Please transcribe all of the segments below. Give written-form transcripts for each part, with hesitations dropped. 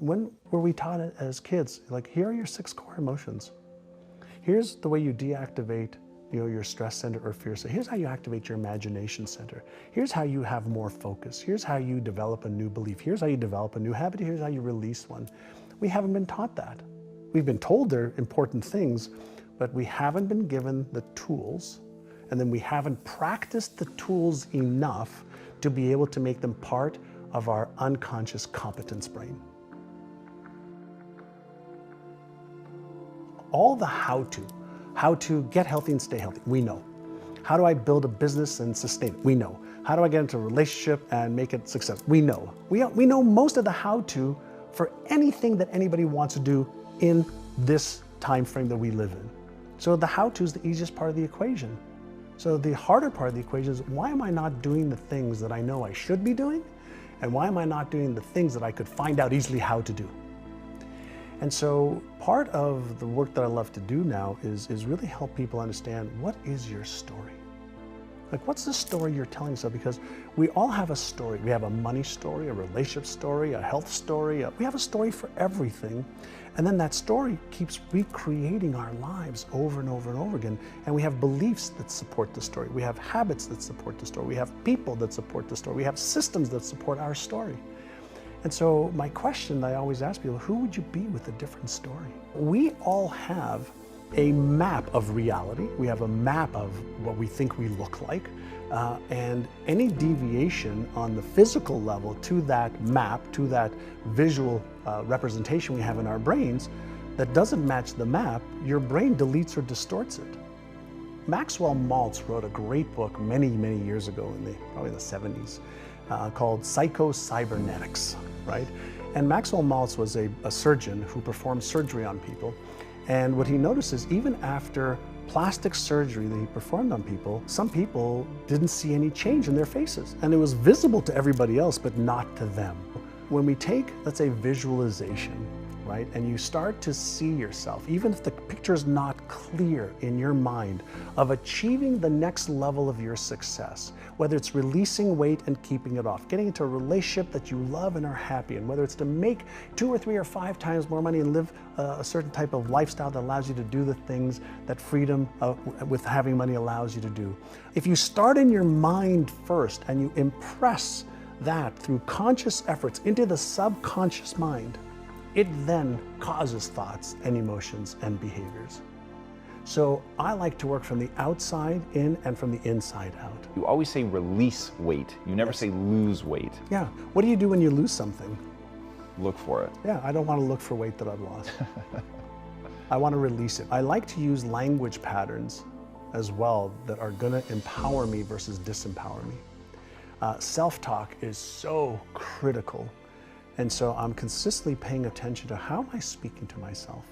when were we taught it as kids? Like, here are your 6 core emotions. Here's the way you deactivate your stress center or fear center. Here's how you activate your imagination center. Here's how you have more focus. Here's how you develop a new belief. Here's how you develop a new habit. Here's how you release one. We haven't been taught that. We've been told they're important things, but we haven't been given the tools, and then we haven't practiced the tools enough to be able to make them part of our unconscious competence brain. All the how to get healthy and stay healthy, we know. How do I build a business and sustain it? We know. How do I get into a relationship and make it successful? We know. We know most of the how-to for anything that anybody wants to do in this time frame that we live in. So the how-to is the easiest part of the equation. So the harder part of the equation is, why am I not doing the things that I know I should be doing? And why am I not doing the things that I could find out easily how to do? And so part of the work that I love to do now is really help people understand, what is your story? Like, what's the story you're telling yourself? Because we all have a story. We have a money story, a relationship story, a health story. We have a story for everything. And then that story keeps recreating our lives over and over and over again. And we have beliefs that support the story. We have habits that support the story. We have people that support the story. We have systems that support our story. And so my question that I always ask people, who would you be with a different story? We all have a map of reality. We have a map of what we think we look like. And any deviation on the physical level to that map, to that visual representation we have in our brains that doesn't match the map, your brain deletes or distorts it. Maxwell Maltz wrote a great book many, many years ago, probably in the 70s, called Psycho-Cybernetics, right? And Maxwell Maltz was a surgeon who performed surgery on people. And what he noticed is, even after plastic surgery that he performed on people, some people didn't see any change in their faces. And it was visible to everybody else, but not to them. When we take, let's say, visualization, right? And you start to see yourself, even if the picture is not clear in your mind, of achieving the next level of your success, whether it's releasing weight and keeping it off, getting into a relationship that you love and are happy in, whether it's to make 2 or 3 or 5 times more money and live a certain type of lifestyle that allows you to do the things that freedom with having money allows you to do. If you start in your mind first and you impress that through conscious efforts into the subconscious mind, it then causes thoughts and emotions and behaviors. So I like to work from the outside in and from the inside out. You always say release weight. You never say lose weight. Yeah. What do you do when you lose something? Look for it. Yeah, I don't want to look for weight that I've lost. I want to release it. I like to use language patterns as well that are going to empower me versus disempower me. Self-talk is so critical. And so I'm consistently paying attention to, how am I speaking to myself?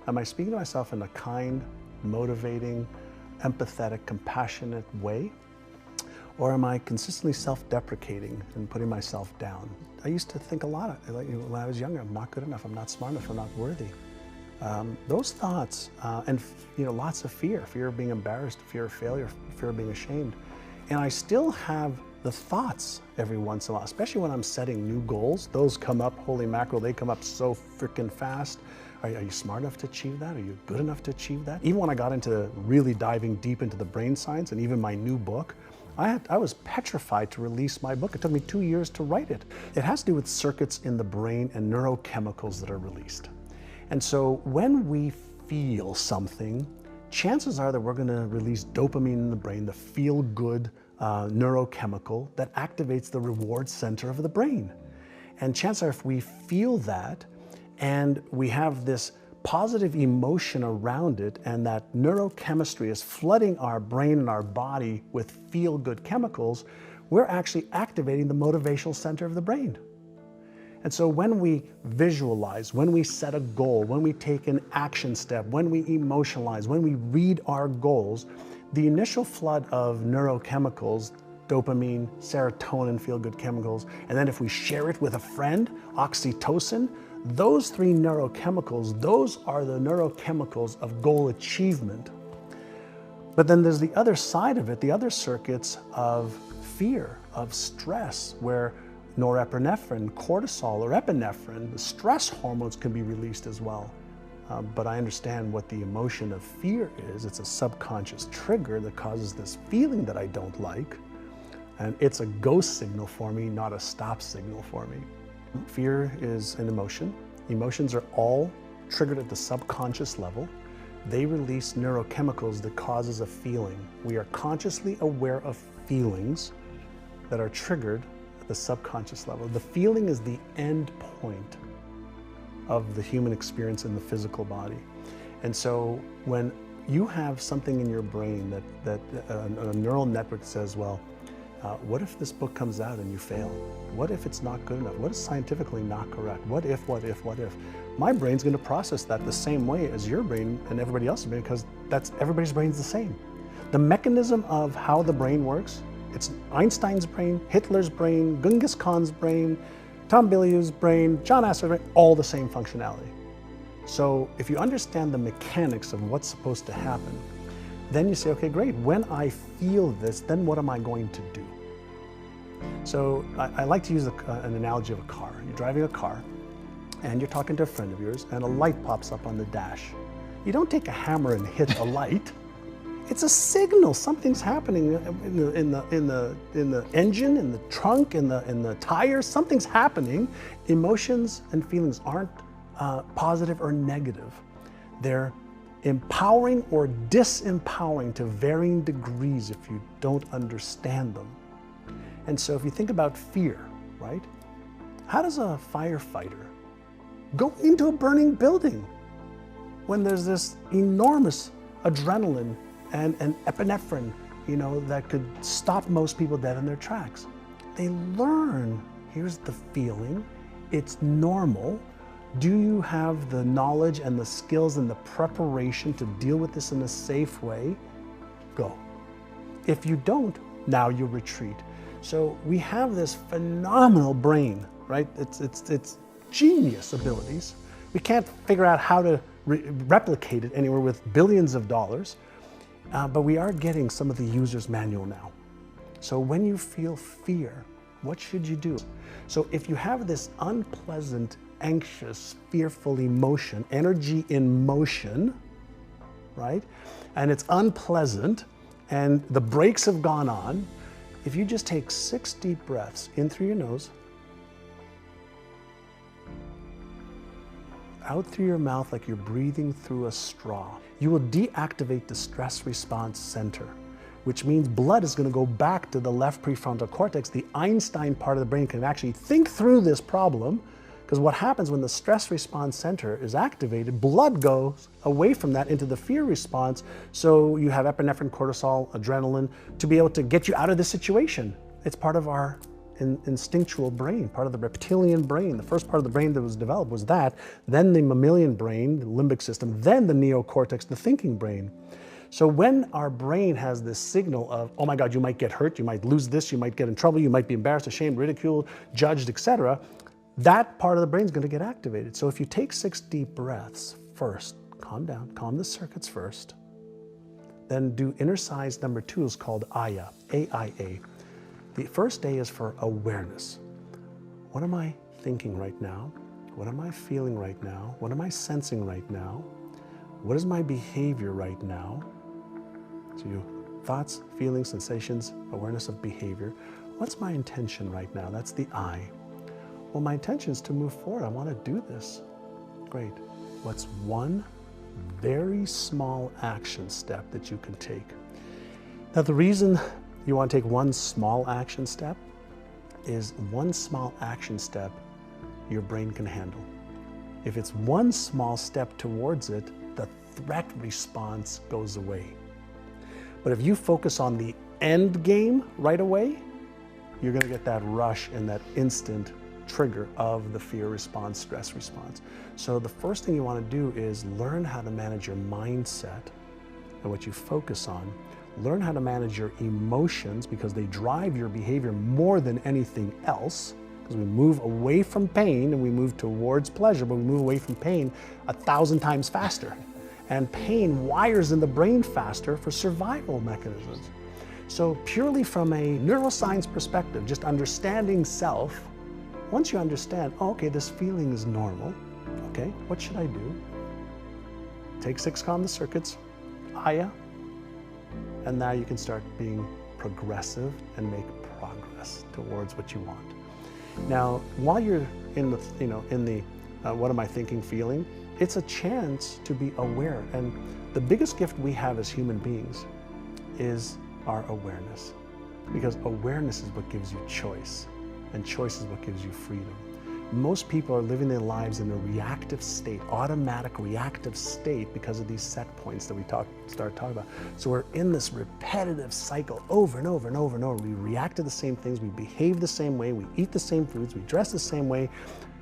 Am I speaking to myself in a kind, motivating, empathetic, compassionate way? Or am I consistently self-deprecating and putting myself down? I used to think a lot, when I was younger, I'm not good enough, I'm not smart enough, I'm not worthy. Those thoughts, and lots of fear of being embarrassed, fear of failure, fear of being ashamed. And I still have the thoughts every once in a while, especially when I'm setting new goals. Those come up, holy mackerel, they come up so freaking fast. Are you smart enough to achieve that? Are you good enough to achieve that? Even when I got into really diving deep into the brain science and even my new book, I was petrified to release my book. It took me 2 years to write it. It has to do with circuits in the brain and neurochemicals that are released. And so when we feel something, chances are that we're going to release dopamine in the brain, the feel-good neurochemical that activates the reward center of the brain. And chances are, if we feel that and we have this positive emotion around it, and that neurochemistry is flooding our brain and our body with feel-good chemicals, we're actually activating the motivational center of the brain. And so when we visualize, when we set a goal, when we take an action step, when we emotionalize, when we read our goals, the initial flood of neurochemicals, dopamine, serotonin, feel-good chemicals, and then if we share it with a friend, oxytocin, those 3 neurochemicals, those are the neurochemicals of goal achievement. But then there's the other side of it, the other circuits of fear, of stress, where norepinephrine, cortisol, or epinephrine, the stress hormones can be released as well. But I understand what the emotion of fear is. It's a subconscious trigger that causes this feeling that I don't like. And it's a go signal for me, not a stop signal for me. Fear is an emotion. Emotions are all triggered at the subconscious level. They release neurochemicals that causes a feeling. We are consciously aware of feelings that are triggered at the subconscious level. The feeling is the end point of the human experience in the physical body. And so when you have something in your brain that a neural network says, well, what if this book comes out and you fail? What if it's not good enough? What is scientifically not correct? What if, what if, what if? My brain's going to process that the same way as your brain and everybody else's brain, because everybody's brain's the same. The mechanism of how the brain works, it's Einstein's brain, Hitler's brain, Genghis Khan's brain, Tom Bilyeu's brain, John Assaraf's brain, all the same functionality. So if you understand the mechanics of what's supposed to happen, then you say, okay, great, when I feel this, then what am I going to do? So I like to use an analogy of a car. You're driving a car and you're talking to a friend of yours and a light pops up on the dash. You don't take a hammer and hit a light. It's a signal, something's happening in the engine, in the trunk, in the tires, something's happening. Emotions and feelings aren't positive or negative. They're empowering or disempowering to varying degrees if you don't understand them. And so if you think about fear, right? How does a firefighter go into a burning building when there's this enormous adrenaline and epinephrine, that could stop most people dead in their tracks? They learn, here's the feeling, it's normal. Do you have the knowledge and the skills and the preparation to deal with this in a safe way? Go. If you don't, now you retreat. So we have this phenomenal brain, right? It's genius abilities. We can't figure out how to replicate it anywhere with billions of dollars, but we are getting some of the user's manual now. So when you feel fear, what should you do? So if you have this unpleasant, anxious, fearful emotion, energy in motion, right? And it's unpleasant and the brakes have gone on. If you just take 6 deep breaths in through your nose, out through your mouth like you're breathing through a straw, you will deactivate the stress response center, which means blood is going to go back to the left prefrontal cortex. The Einstein part of the brain can actually think through this problem, because what happens when the stress response center is activated, blood goes away from that into the fear response, so you have epinephrine, cortisol, adrenaline to be able to get you out of the situation. It's part of our instinctual brain, part of the reptilian brain. The first part of the brain that was developed was that, then the mammalian brain, the limbic system, then the neocortex, the thinking brain. So when our brain has this signal of, oh my God, you might get hurt, you might lose this, you might get in trouble, you might be embarrassed, ashamed, ridiculed, judged, etc., that part of the brain is going to get activated. So if you take 6 deep breaths first, calm down, calm the circuits first, then do exercise number 2 is called AYA, A-I-A. The first A is for awareness. What am I thinking right now? What am I feeling right now? What am I sensing right now? What is my behavior right now? So you thoughts, feelings, sensations, awareness of behavior. What's my intention right now? That's the I. Well, my intention is to move forward. I want to do this. Great. What's one very small action step that you can take? Now, the reason you want to take one small action step is one small action step your brain can handle. If it's one small step towards it, the threat response goes away. But if you focus on the end game right away, you're going to get that rush and that instant trigger of the fear response, stress response. So the first thing you want to do is learn how to manage your mindset and what you focus on. Learn how to manage your emotions, because they drive your behavior more than anything else. Because we move away from pain and we move towards pleasure, but we move away from pain 1,000 times faster. And pain wires in the brain faster for survival mechanisms. So purely from a neuroscience perspective, just understanding self, once you understand, oh, okay, this feeling is normal, okay, what should I do? Take 6 calm the circuits, Aya, and now you can start being progressive and make progress towards what you want. Now, while you're in the, what am I thinking, feeling, it's a chance to be aware. And the biggest gift we have as human beings is our awareness. Because awareness is what gives you choice, and choice is what gives you freedom. Most people are living their lives in a reactive state, automatic reactive state, because of these set points that we start talking about. So we're in this repetitive cycle over and over and over and over. We react to the same things, we behave the same way, we eat the same foods, we dress the same way,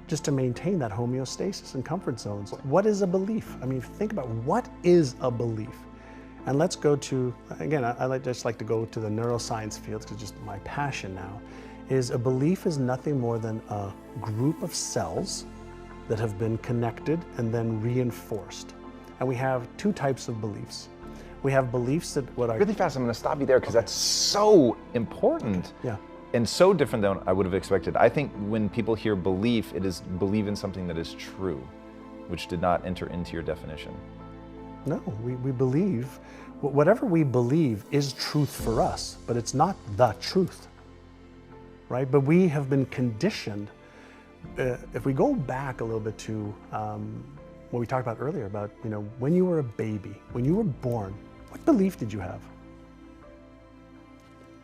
just to maintain that homeostasis and comfort zones. What is a belief? I mean, think about what is a belief? And let's go to, again, I just like to go to the neuroscience field, because it's just my passion now. Is a belief is nothing more than a group of cells that have been connected and then reinforced. And we have 2 types of beliefs. We have beliefs that what are... Really fast, I'm going to stop you there because that's so important. Yeah. And so different than I would have expected. I think when people hear belief, it is believe in something that is true, which did not enter into your definition. No, we believe, whatever we believe is truth for us, but it's not the truth. Right? But we have been conditioned. If we go back a little bit to what we talked about earlier about, when you were a baby, when you were born, what belief did you have?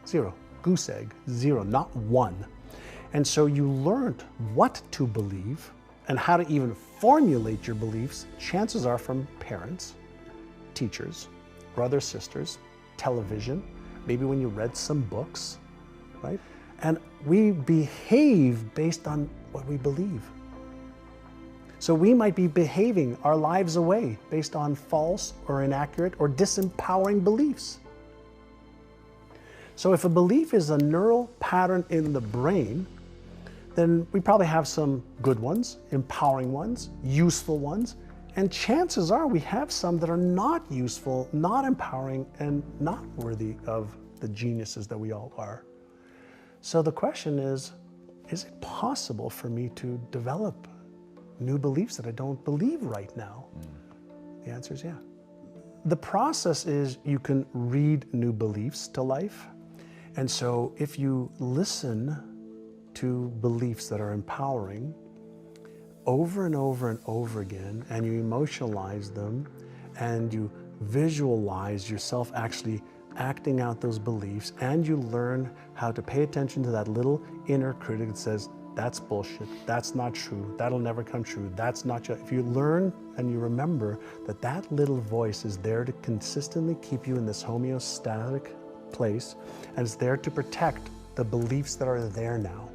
0. Goose egg, 0, not 1. And so you learned what to believe and how to even formulate your beliefs, chances are from parents, teachers, brothers, sisters, television, maybe when you read some books, right? And we behave based on what we believe. So we might be behaving our lives away based on false or inaccurate or disempowering beliefs. So if a belief is a neural pattern in the brain, then we probably have some good ones, empowering ones, useful ones, and chances are we have some that are not useful, not empowering, and not worthy of the geniuses that we all are. So the question is it possible for me to develop new beliefs that I don't believe right now? The answer is yeah. The process is you can read new beliefs to life. And so if you listen to beliefs that are empowering over and over and over again, and you emotionalize them, and you visualize yourself actually acting out those beliefs, and you learn how to pay attention to that little inner critic that says, that's bullshit, that's not true, that'll never come true, that's not true. If you learn and you remember that that little voice is there to consistently keep you in this homeostatic place, and it's there to protect the beliefs that are there now.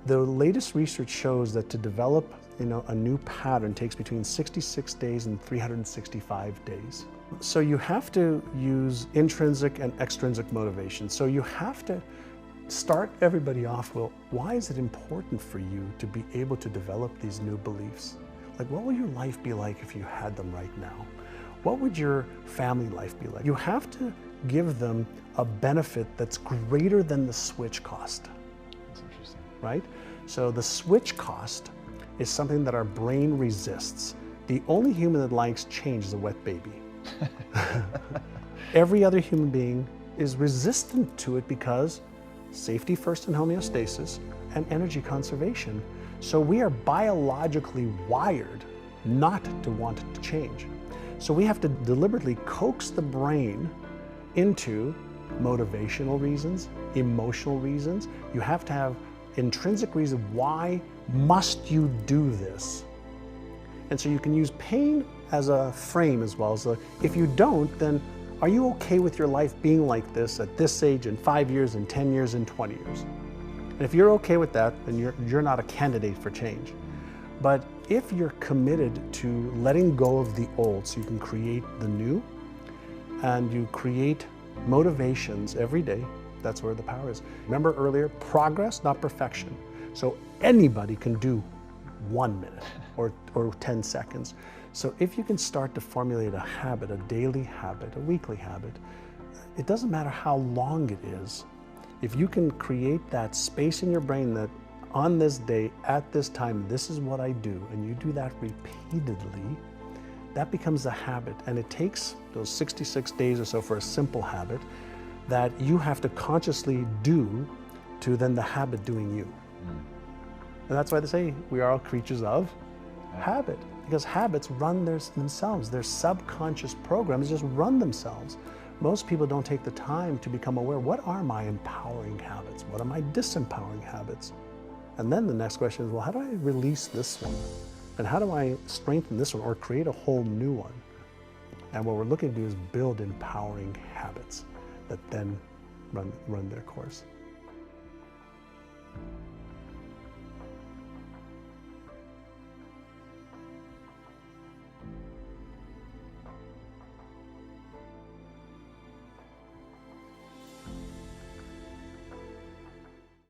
The latest research shows that to develop a new pattern takes between 66 days and 365 days. So you have to use intrinsic and extrinsic motivation. So you have to start everybody off, well, why is it important for you to be able to develop these new beliefs? Like, what will your life be like if you had them right now? What would your family life be like? You have to give them a benefit that's greater than the switch cost. That's interesting. Right? So the switch cost is something that our brain resists. The only human that likes change is a wet baby. Every other human being is resistant to it because safety first and homeostasis and energy conservation. So we are biologically wired not to want to change. So we have to deliberately coax the brain into motivational reasons, emotional reasons. You have to have intrinsic reason, why must you do this? And so you can use pain as a frame as well. So if you don't, then are you okay with your life being like this at this age in 5 years, in 10 years, in 20 years? And if you're okay with that, then you're not a candidate for change. But if you're committed to letting go of the old so you can create the new, and you create motivations every day, that's where the power is. Remember earlier, progress, not perfection. So anybody can do 1 minute or 10 seconds. So if you can start to formulate a habit, a daily habit, a weekly habit, it doesn't matter how long it is. If you can create that space in your brain that on this day, at this time, this is what I do, and you do that repeatedly, that becomes a habit. And it takes those 66 days or so for a simple habit that you have to consciously do to then the habit doing you. And that's why they say we are all creatures of habit, because habits run themselves. Their subconscious programs just run themselves. Most people don't take the time to become aware, what are my empowering habits? What are my disempowering habits? And then the next question is, well, how do I release this one? And how do I strengthen this one or create a whole new one? And what we're looking to do is build empowering habits that then run their course.